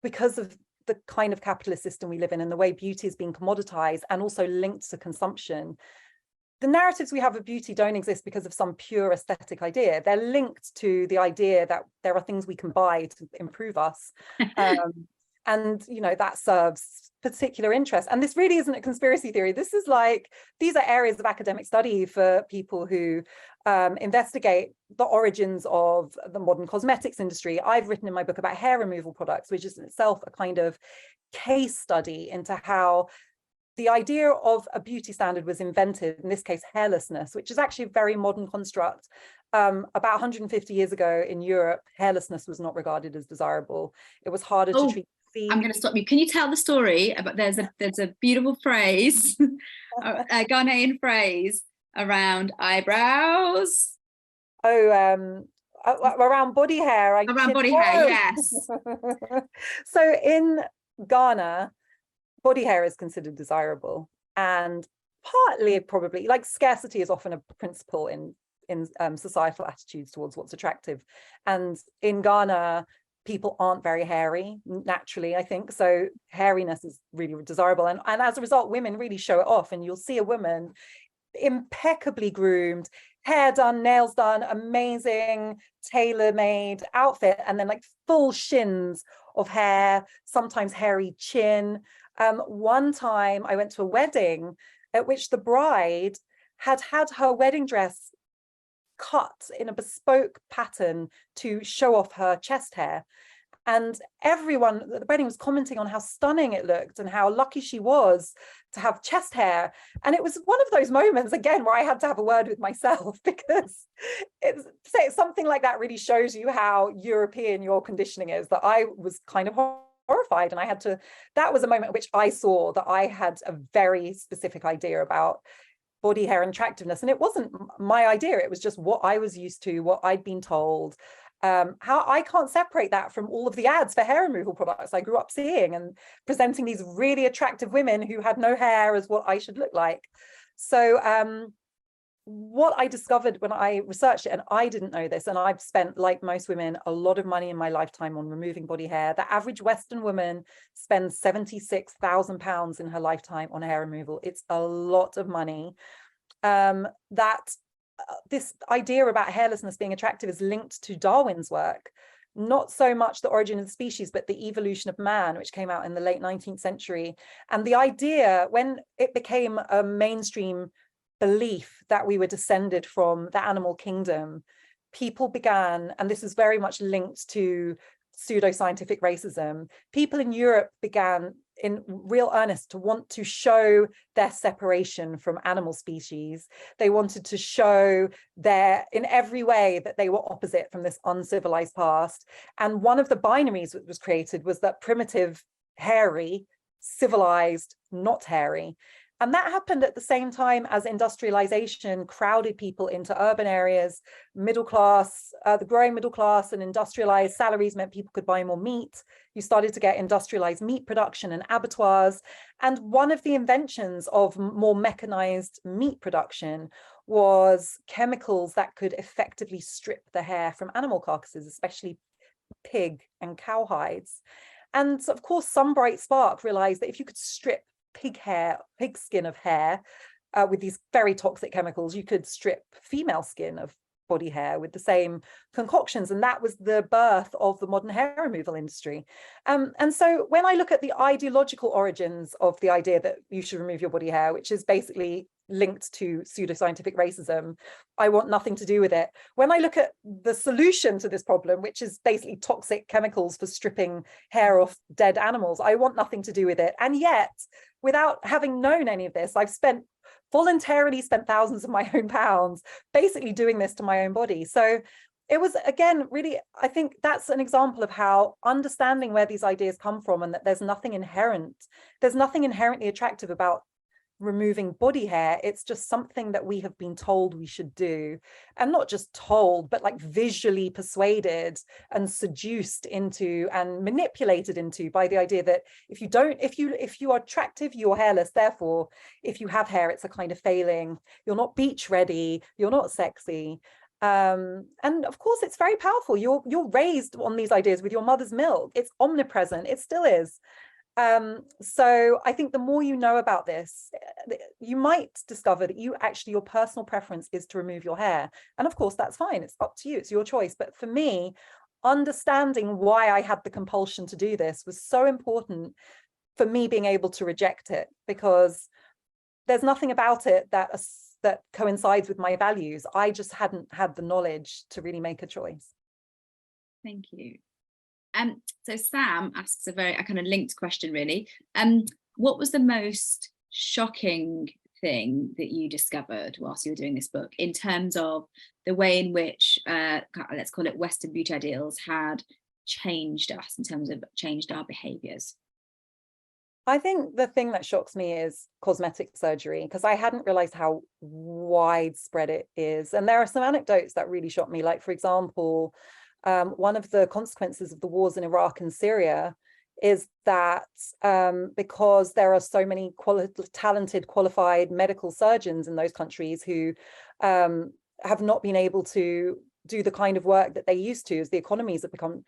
because of the kind of capitalist system we live in and the way beauty is being commoditized and also linked to consumption, the narratives we have of beauty don't exist because of some pure aesthetic idea. They're linked to the idea that there are things we can buy to improve us. And that serves particular interests. And this really isn't a conspiracy theory. This is these are areas of academic study for people who investigate the origins of the modern cosmetics industry. I've written in my book about hair removal products, which is in itself a kind of case study into how the idea of a beauty standard was invented, in this case hairlessness, which is actually a very modern construct. About 150 years ago in Europe, hairlessness was not regarded as desirable. It was harder to treat. I'm going to stop you. Can you tell the story about, there's a beautiful phrase, a Ghanaian phrase around eyebrows. Around body hair. Around body hair, yes. So in Ghana, body hair is considered desirable, and partly probably scarcity is often a principle in societal attitudes towards what's attractive. And in Ghana, people aren't very hairy naturally, I think. So hairiness is really desirable. And as a result, women really show it off. And you'll see a woman impeccably groomed, hair done, nails done, amazing tailor-made outfit, and then full shins of hair, sometimes hairy chin, One time I went to a wedding at which the bride had her wedding dress cut in a bespoke pattern to show off her chest hair. And everyone at the wedding was commenting on how stunning it looked and how lucky she was to have chest hair. And it was one of those moments, again, where I had to have a word with myself, because it's something like that really shows you how European your conditioning is, that I was kind of horrified. And that was a moment at which I saw that I had a very specific idea about body hair and attractiveness. And it wasn't my idea. It was just what I was used to, what I'd been told. How I can't separate that from all of the ads for hair removal products I grew up seeing and presenting these really attractive women who had no hair as what I should look like. So what I discovered when I researched it, and I didn't know this, and I've spent, like most women, a lot of money in my lifetime on removing body hair. The average Western woman spends £76,000 in her lifetime on hair removal. It's a lot of money. This idea about hairlessness being attractive is linked to Darwin's work, not so much the origin of the species, but the evolution of man, which came out in the late 19th century. And the idea, when it became a mainstream belief that we were descended from the animal kingdom, people began, and this is very much linked to pseudoscientific racism, people in Europe began in real earnest to want to show their separation from animal species. They wanted to show in every way that they were opposite from this uncivilized past. And one of the binaries that was created was that primitive, hairy, civilized, not hairy. And that happened at the same time as industrialization crowded people into urban areas. Middle class, the growing middle class and industrialized salaries meant people could buy more meat. You started to get industrialized meat production and abattoirs. And one of the inventions of more mechanized meat production was chemicals that could effectively strip the hair from animal carcasses, especially pig and cow hides. And so, of course, some bright spark realized that if you could strip pig skin of hair with these very toxic chemicals, you could strip female skin of body hair with the same concoctions. And that was the birth of the modern hair removal industry. And so when I look at the ideological origins of the idea that you should remove your body hair, which is basically linked to pseudoscientific racism, I want nothing to do with it. When I look at the solution to this problem, which is basically toxic chemicals for stripping hair off dead animals, I want nothing to do with it. And yet, without having known any of this, I've voluntarily spent thousands of my own pounds basically doing this to my own body. So it was, again, really, I think that's an example of how understanding where these ideas come from, and that there's nothing inherently attractive about removing body hair. It's just something that we have been told we should do, and not just told, but like visually persuaded and seduced into and manipulated into by the idea that if you are attractive, you're hairless. Therefore, if you have hair, it's a kind of failing. You're not beach ready. You're not sexy. And of course, it's very powerful. You're raised on these ideas with your mother's milk. It's omnipresent. It still is. So I think the more you know about this, you might discover that your personal preference is to remove your hair. And of course, that's fine. It's up to you. It's your choice. But for me, understanding why I had the compulsion to do this was so important for me being able to reject it, because there's nothing about it that coincides with my values. I just hadn't had the knowledge to really make a choice. Thank you. So Sam asks a kind of linked question, really. What was the most shocking thing that you discovered whilst you were doing this book, in terms of the way in which, let's call it, Western beauty ideals had changed us, in terms of changed our behaviours? I think the thing that shocks me is cosmetic surgery, because I hadn't realized how widespread it is. And there are some anecdotes that really shocked me. Like, for example, one of the consequences of the wars in Iraq and Syria is that because there are so many talented, qualified medical surgeons in those countries who have not been able to do the kind of work that they used to, as the economies have become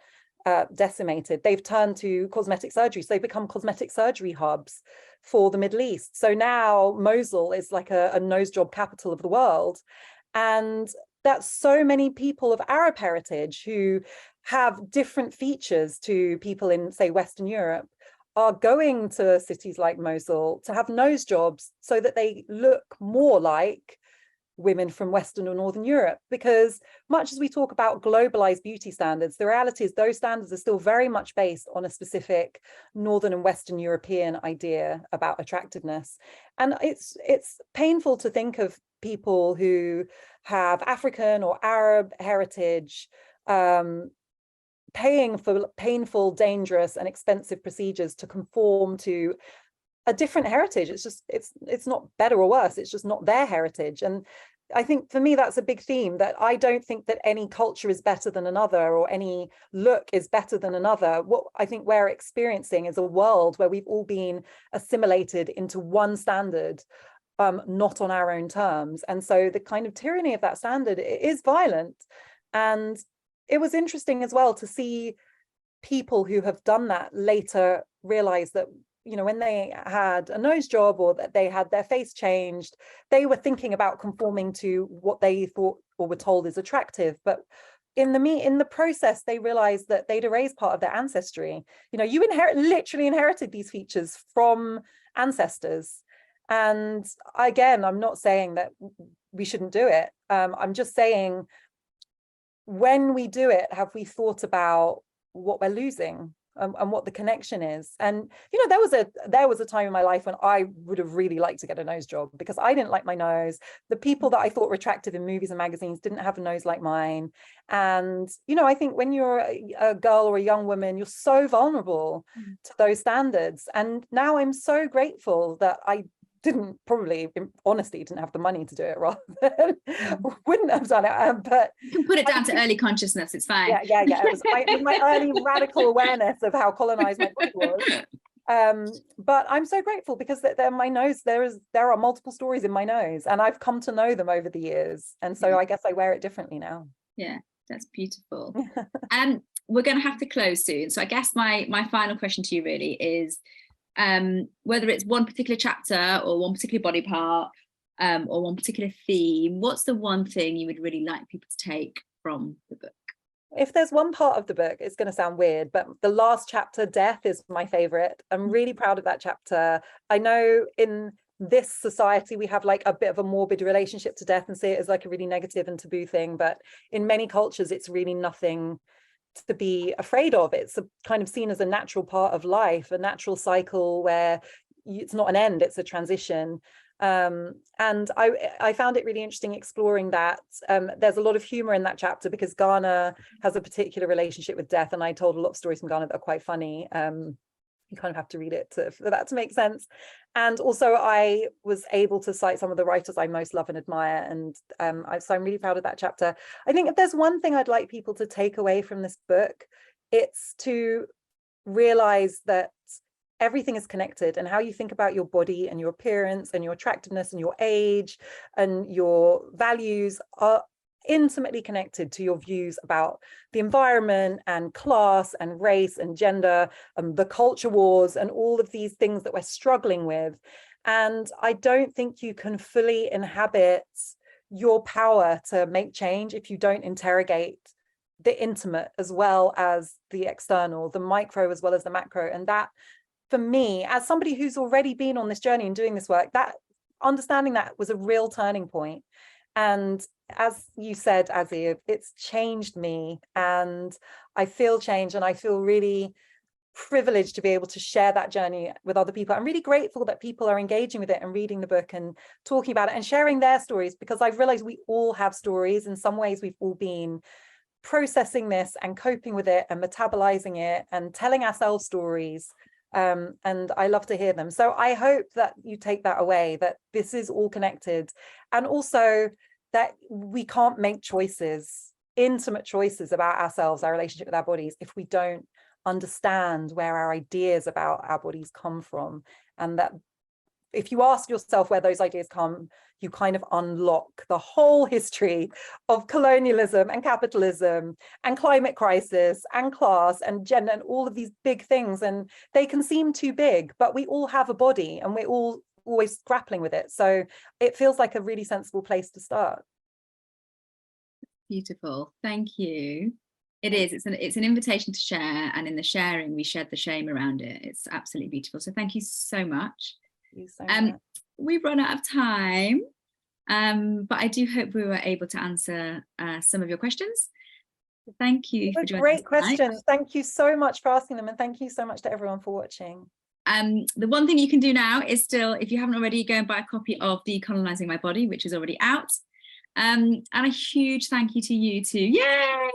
decimated, they've turned to cosmetic surgery. So they've become cosmetic surgery hubs for the Middle East. So now Mosul is like a nose job capital of the world. And that's so many people of Arab heritage who have different features to people in, say, Western Europe, are going to cities like Mosul to have nose jobs so that they look more like women from Western or Northern Europe. Because much as we talk about globalized beauty standards, the reality is those standards are still very much based on a specific Northern and Western European idea about attractiveness. And it's painful to think of people who have African or Arab heritage paying for painful, dangerous, and expensive procedures to conform to a different heritage. It's just, it's not better or worse, it's just not their heritage. And I think for me, that's a big theme, that I don't think that any culture is better than another, or any look is better than another. What I think we're experiencing is a world where we've all been assimilated into one standard, not on our own terms. And so the kind of tyranny of that standard is violent. And it was interesting as well to see people who have done that later realize that, you know, when they had a nose job or that they had their face changed, they were thinking about conforming to what they thought or were told is attractive. But in the process, they realized that they'd erased part of their ancestry. You know, you literally inherited these features from ancestors. And again, I'm not saying that we shouldn't do it. I'm just saying, when we do it, have we thought about what we're losing and what the connection is? And, you know, there was a time in my life when I would have really liked to get a nose job because I didn't like my nose. The people that I thought were attractive in movies and magazines didn't have a nose like mine. And, you know, I think when you're a girl or a young woman, you're so vulnerable to those standards. And now I'm so grateful that I probably honestly didn't have the money to do it, rather than wouldn't have done it. But you can put it down to early consciousness, it's fine. Yeah. It was my early radical awareness of how colonized my body was. But I'm so grateful because my nose, there are multiple stories in my nose, and I've come to know them over the years. And so I guess I wear it differently now. Yeah, that's beautiful. And we're going to have to close soon. So I guess my final question to you really is, whether it's one particular chapter or one particular body part, or one particular theme, what's the one thing you would really like people to take from the book? If there's one part of the book, it's going to sound weird, but the last chapter, Death, is my favorite. I'm really proud of that chapter. I know in this society we have like a bit of a morbid relationship to death and see it as like a really negative and taboo thing, but in many cultures it's really nothing to be afraid of. It's kind of seen as a natural part of life, a natural cycle where it's not an end, it's a transition. And I found it really interesting exploring that. There's a lot of humor in that chapter because Ghana has a particular relationship with death, and I told a lot of stories from Ghana that are quite funny. You kind of have to read it for that to make sense. And also I was able to cite some of the writers I most love and admire, and so I'm really proud of that chapter. I think if there's one thing I'd like people to take away from this book, it's to realize that everything is connected, and how you think about your body and your appearance and your attractiveness and your age and your values are intimately connected to your views about the environment and class and race and gender and the culture wars and all of these things that we're struggling with. And I don't think you can fully inhabit your power to make change if you don't interrogate the intimate as well as the external, the micro as well as the macro. And that, for me, as somebody who's already been on this journey and doing this work, that understanding that was a real turning point. And as you said, Azzy, it's changed me, and I feel change, and I feel really privileged to be able to share that journey with other people. I'm really grateful that people are engaging with it and reading the book and talking about it and sharing their stories, because I've realized we all have stories. In some ways, we've all been processing this and coping with it and metabolizing it and telling ourselves stories. And I love to hear them. So I hope that you take that away, that this is all connected, and also that we can't make choices, intimate choices about ourselves, our relationship with our bodies, if we don't understand where our ideas about our bodies come from. And that if you ask yourself where those ideas come, you kind of unlock the whole history of colonialism and capitalism and climate crisis and class and gender and all of these big things. And they can seem too big, but we all have a body and we're all always grappling with it. So it feels like a really sensible place to start. Beautiful. Thank you. It is. It's an invitation to share, and in the sharing, we shed the shame around it. It's absolutely beautiful. So thank you so much. Thank you so much. We've run out of time, but I do hope we were able to answer some of your questions. Thank you for joining us. Great questions. Thank you so much for asking them, and thank you so much to everyone for watching. The one thing you can do now is still, if you haven't already, go and buy a copy of Decolonising My Body, which is already out. And a huge thank you to you too. Yay!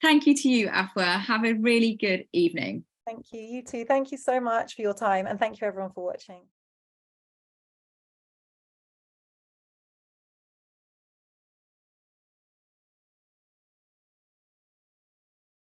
Thank you to you, Afua. Have a really good evening. Thank you. You too. Thank you so much for your time, and thank you everyone for watching.